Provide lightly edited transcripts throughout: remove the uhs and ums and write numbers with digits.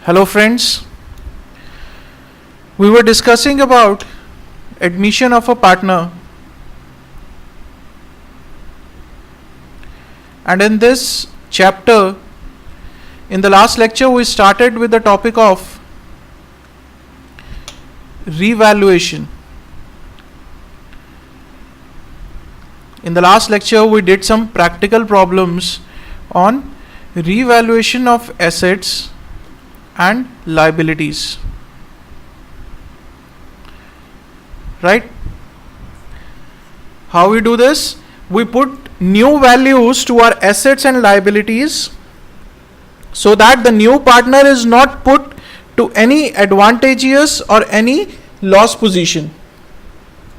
Hello friends, we were discussing about admission of a partner, and in this chapter, in the last lecture we started with the topic of revaluation. In the last lecture we did some practical problems on revaluation of assets and liabilities, right? How we do this? We put new values to our assets and liabilities so that the new partner is not put to any advantageous or any loss position.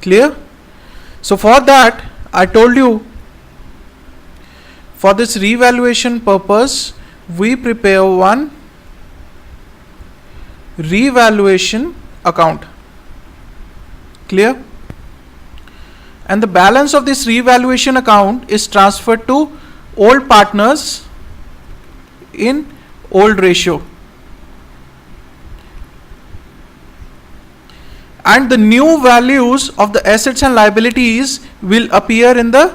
Clear? So for that, I told you, for this revaluation purpose, we prepare one revaluation account. Clear? And the balance of this revaluation account is transferred to old partners in old ratio. And the new values of the assets and liabilities will appear in the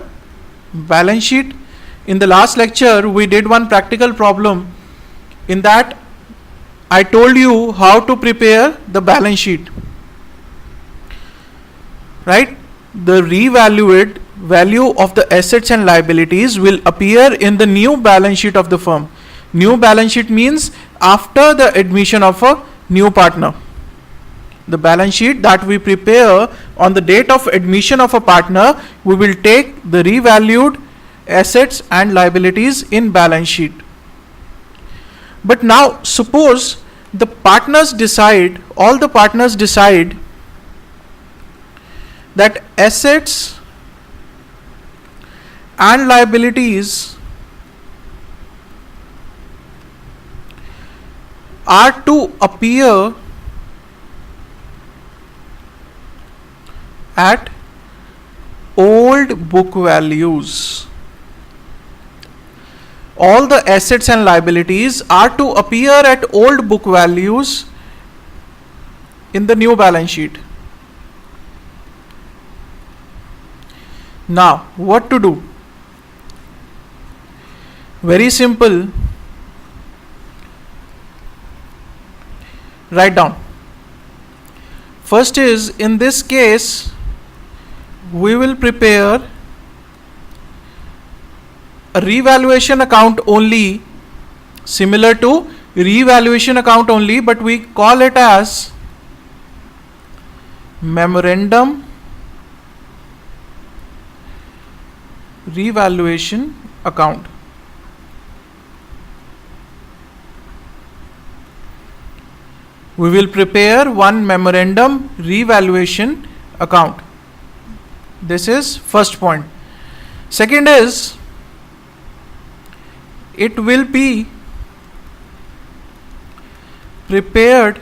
balance sheet. In the last lecture, we did one practical problem. In that, I told you how to prepare the balance sheet. Right? The revalued value of the assets and liabilities will appear in the new balance sheet of the firm. New balance sheet means after the admission of a new partner. The balance sheet that we prepare on the date of admission of a partner, we will take the revalued assets and liabilities in balance sheet. But now suppose the partners decide, all the partners decide that assets and liabilities are to appear at old book values. All the assets and liabilities are to appear at old book values in the new balance sheet. Now, what to do? Very simple. Write down. First is, in this case, we will prepare a revaluation account only, similar to revaluation account only, but we call it as memorandum revaluation account. We will prepare one memorandum revaluation account. This is first point. Second is, it will be prepared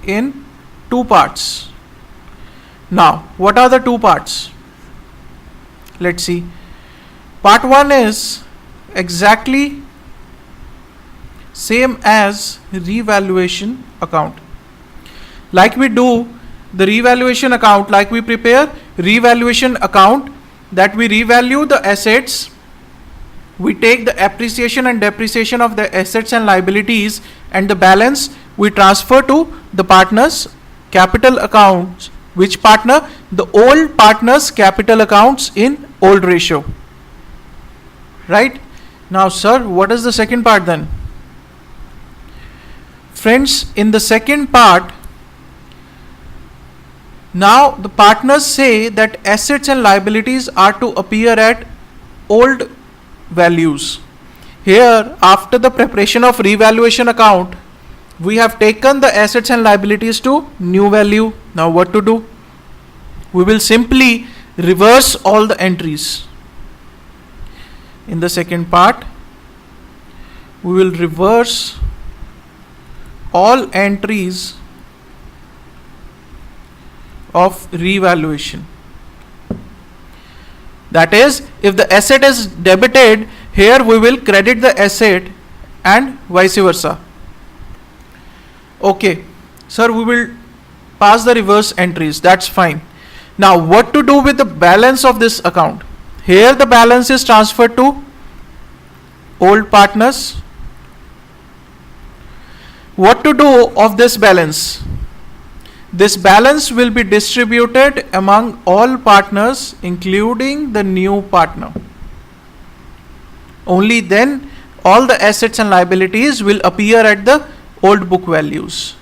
in two parts. Now, what are the two parts? Let's see. Part 1 is exactly same as revaluation account. Like we do the revaluation account, like we prepare revaluation account, that we revalue the assets, we take the appreciation and depreciation of the assets and liabilities, and the balance we transfer to the partners' capital accounts. Which partner? The old partners' capital accounts in old ratio. Right? Now, sir, what is the second part then? Friends, in the second part, now the partners say that assets and liabilities are to appear at old values. Here, after the preparation of revaluation account, we have taken the assets and liabilities to new value. Now what to do? We will simply reverse all the entries. In the second part, we will reverse all entries of revaluation. That is, if the asset is debited, here we will credit the asset and vice versa. Okay, sir, we will pass the reverse entries, that's fine. Now what to do with the balance of this account? Here the balance is transferred to old partners. What to do of this balance? This balance will be distributed among all partners including the new partner. Only then all the assets and liabilities will appear at the old book values.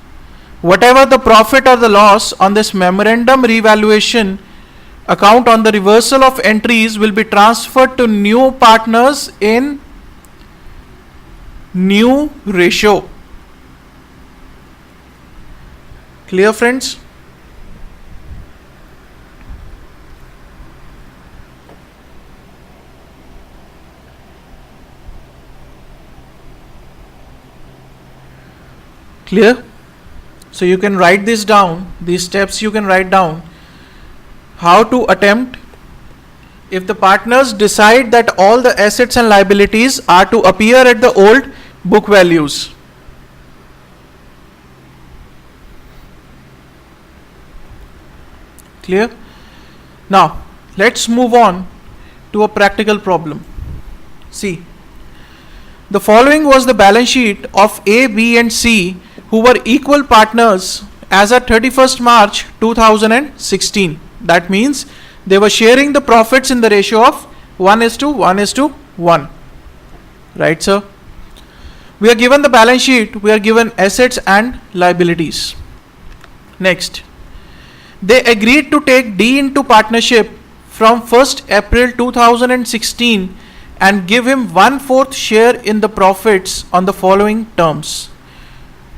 Whatever the profit or the loss on this memorandum revaluation account on the reversal of entries will be transferred to new partners in new ratio. Clear, friends? Clear? So you can write this down, these steps you can write down. How to attempt if the partners decide that all the assets and liabilities are to appear at the old book values. Clear? Now let's move on to a practical problem. See, the following was the balance sheet of A, B and C, who were equal partners as at 31st March 2016. That means they were sharing the profits in the ratio of 1:1:1. Right, sir? We are given the balance sheet, we are given assets and liabilities. Next, they agreed to take D into partnership from 1st April 2016 and give him 1/4 share in the profits on the following terms.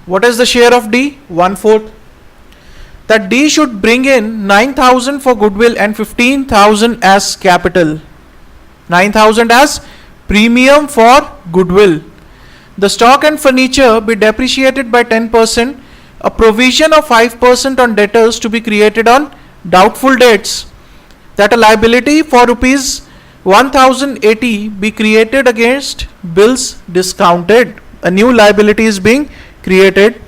What is the share of D? 1/4. That D should bring in 9,000 for goodwill and 15,000 as capital. 9,000 as premium for goodwill. The stock and furniture be depreciated by 10%. A provision of 5% on debtors to be created on doubtful debts. That a liability for rupees 1,080 be created against bills discounted. A new liability is being created.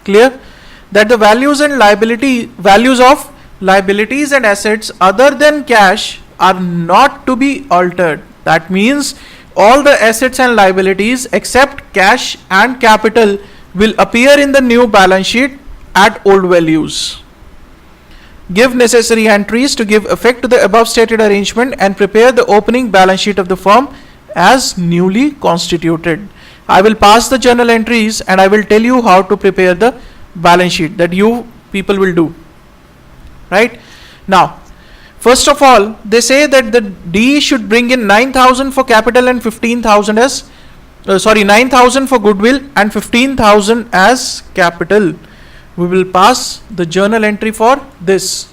Clear? That the values of liabilities and assets other than cash are not to be altered. That means all the assets and liabilities except cash and capital will appear in the new balance sheet at old values. Give necessary entries to give effect to the above stated arrangement and prepare the opening balance sheet of the firm as newly constituted. I will pass the journal entries and I will tell you how to prepare the balance sheet that you people will do. Right? Now, first of all, they say that the D should bring in 9,000 for capital and 15,000 as 9,000 for goodwill and 15,000 as capital. We will pass the journal entry for this.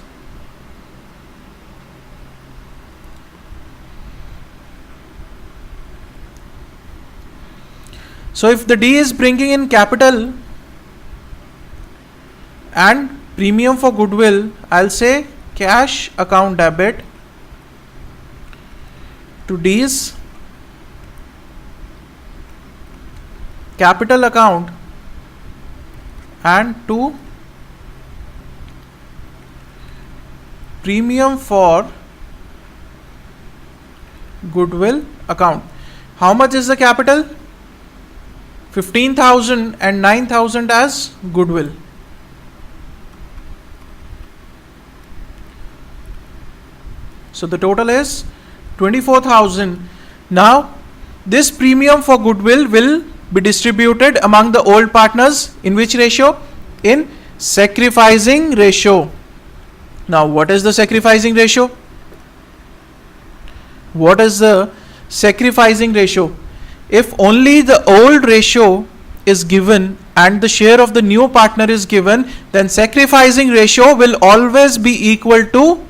So if the D is bringing in capital and premium for goodwill, I'll say cash account debit to D's capital account and to premium for goodwill account. How much is the capital? 15,000 and 9,000 as goodwill. So the total is 24,000. Now this premium for goodwill will be distributed among the old partners in which ratio? In sacrificing ratio. Now what is the sacrificing ratio? What is the sacrificing ratio? If only the old ratio is given and the share of the new partner is given, then sacrificing ratio will always be equal to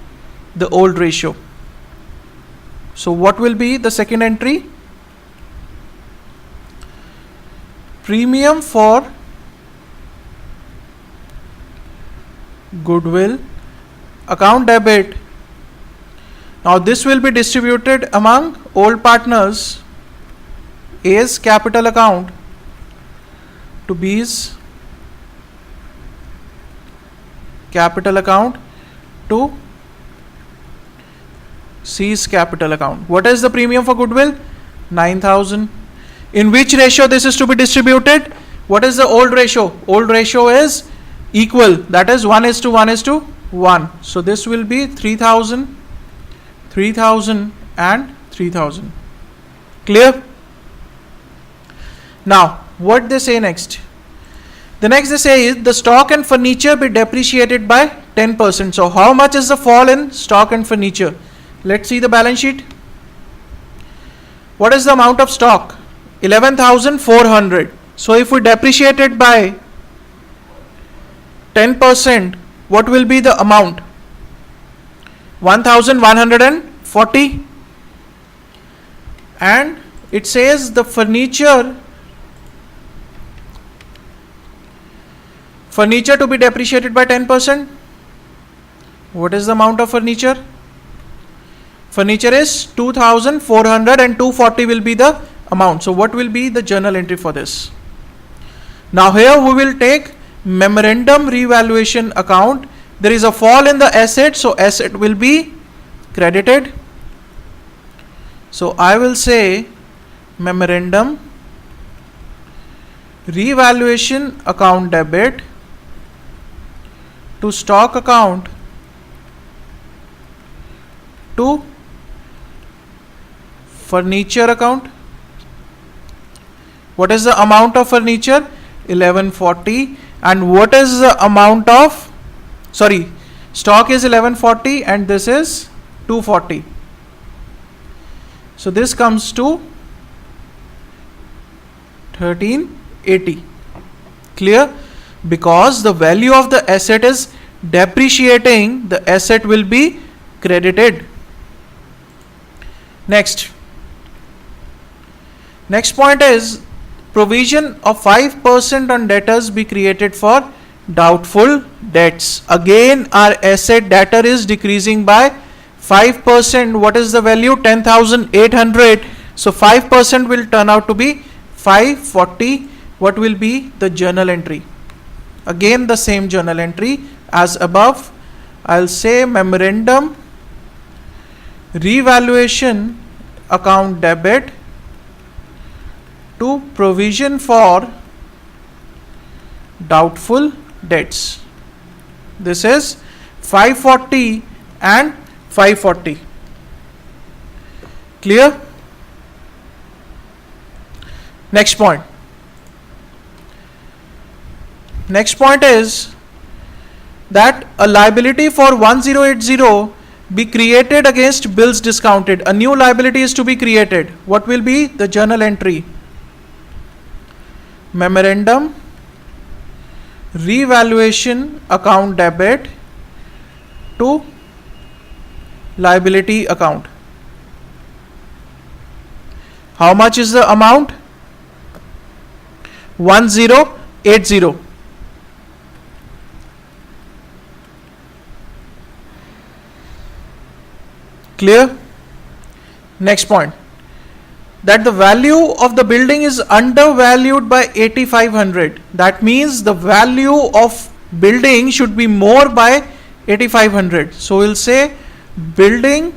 the old ratio. So what will be the second entry? Premium for goodwill account debit. Now this will be distributed among old partners A's capital account to B's capital account to C's capital account. What is the premium for goodwill? 9,000. In which ratio this is to be distributed? What is the old ratio? Old ratio is equal, that is 1:1:1. So this will be 3,000, 3,000 and 3,000. Clear? Now what they say next? The next they say is the stock and furniture be depreciated by 10%. So how much is the fall in stock and furniture? Let's see the balance sheet. What is the amount of stock? 11,400. So if we depreciate it by 10%, what will be the amount? 1,140. And it says the furniture to be depreciated by 10%. What is the amount of furniture? Furniture is 2,400 and 240 will be the amount. So what will be the journal entry for this? Now here we will take memorandum revaluation account. There is a fall in the asset, so asset will be credited. So I will say memorandum revaluation account debit to stock account to furniture account. What is the amount of furniture? 1140. And what is the amount of stock is 1140 and this is 240. So this comes to 1380. Clear? Because the value of the asset is depreciating, the asset will be credited. Next point is provision of 5% on debtors be created for doubtful debts. Again our asset debtor is decreasing by 5%. What is the value? 10,800. So 5% will turn out to be 540. What will be the journal entry? Again the same journal entry as above. I'll say memorandum revaluation account debit to provision for doubtful debts. This is 540 and 540. Clear? Next point. Next point is that a liability for 1080 be created against bills discounted. A new liability is to be created. What will be the journal entry? Memorandum revaluation account debit to liability account. How much is the amount? 1080. Clear? Next point, that the value of the building is undervalued by 8,500. That means the value of building should be more by 8,500. So we'll say building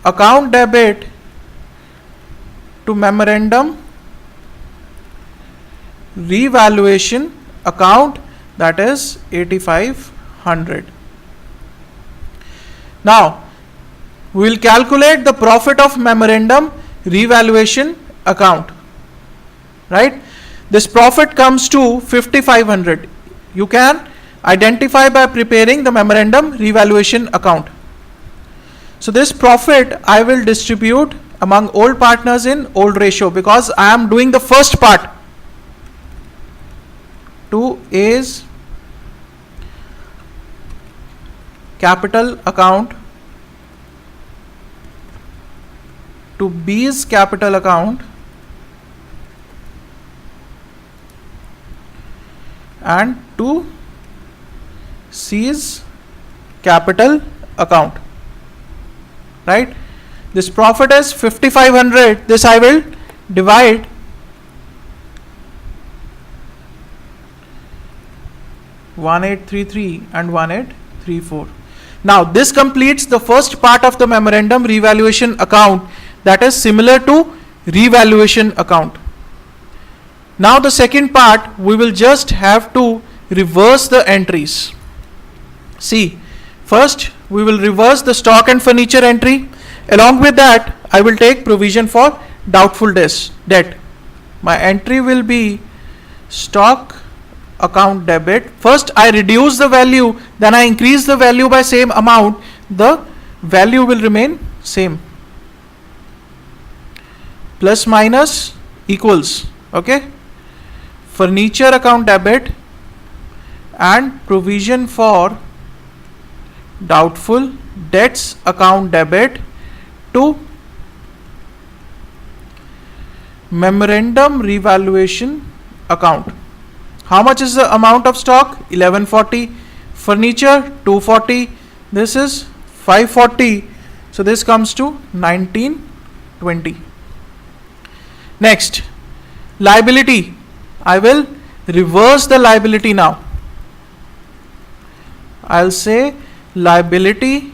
account debit to memorandum revaluation account, that is 8,500. Now we will calculate the profit of memorandum revaluation account, right? This profit comes to 5,500. You can identify by preparing the memorandum revaluation account. So this profit I will distribute among old partners in old ratio, because I am doing the first part. To A's capital account to B's capital account and to C's capital account. right? This profit is 5500. This I will divide 1833 and 1834. Now this completes the first part of the memorandum revaluation account, that is similar to revaluation account. Now the second part, we will just have to reverse the entries. See, first we will reverse the stock and furniture entry. Along with that, I will take provision for doubtful debt. My entry will be stock account debit. First I reduce the value, then I increase the value by same amount. The value will remain same. Plus minus equals, okay? Furniture account debit and provision for doubtful debts account debit to memorandum revaluation account. How much is the amount of stock? 1140. Furniture 240. This is 540. So this comes to 1920. Next, liability. I will reverse the liability now. I'll say liability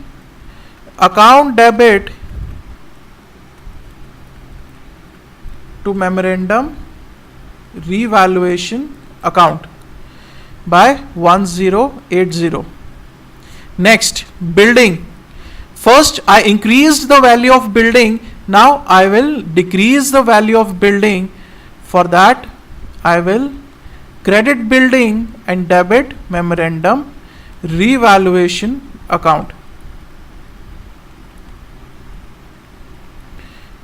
account debit to memorandum revaluation account by 1080. Next, building. First I increased the value of building. Now I will decrease the value of building. For that I will credit building and debit memorandum revaluation account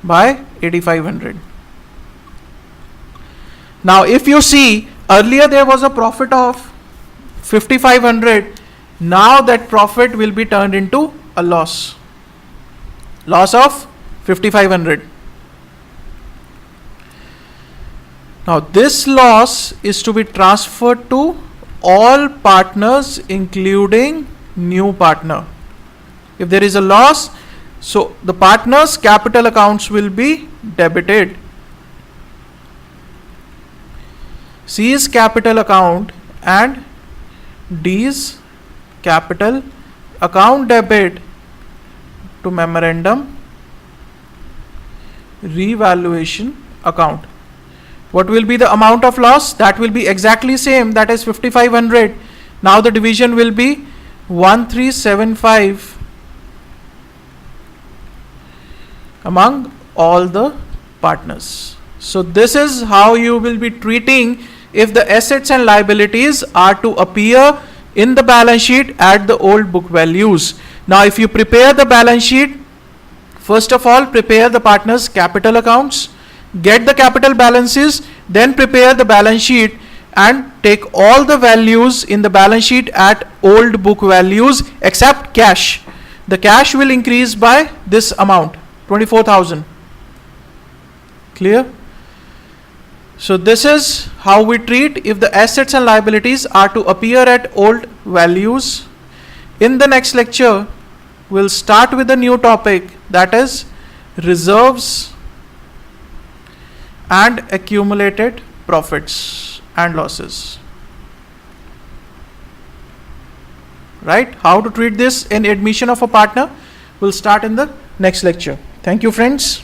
by 8500. Now if you see, earlier there was a profit of 5500. Now that profit will be turned into a loss of 5500. Now this loss is to be transferred to all partners including new partner. If there is a loss, so the partners' capital accounts will be debited. C's capital account and D's capital account debit to memorandum revaluation account. What will be the amount of loss? That will be exactly same, that is 5500. Now the division will be 1375 among all the partners. So this is how you will be treating if the assets and liabilities are to appear in the balance sheet at the old book values. Now if you prepare the balance sheet, first of all prepare the partners' capital accounts, get the capital balances, then prepare the balance sheet and take all the values in the balance sheet at old book values except cash. The cash will increase by this amount, 24,000. Clear? So this is how we treat if the assets and liabilities are to appear at old values. In the next lecture, we'll start with a new topic, that is reserves and accumulated profits and losses. Right? How to treat this in admission of a partner, we'll start in the next lecture. Thank you, friends.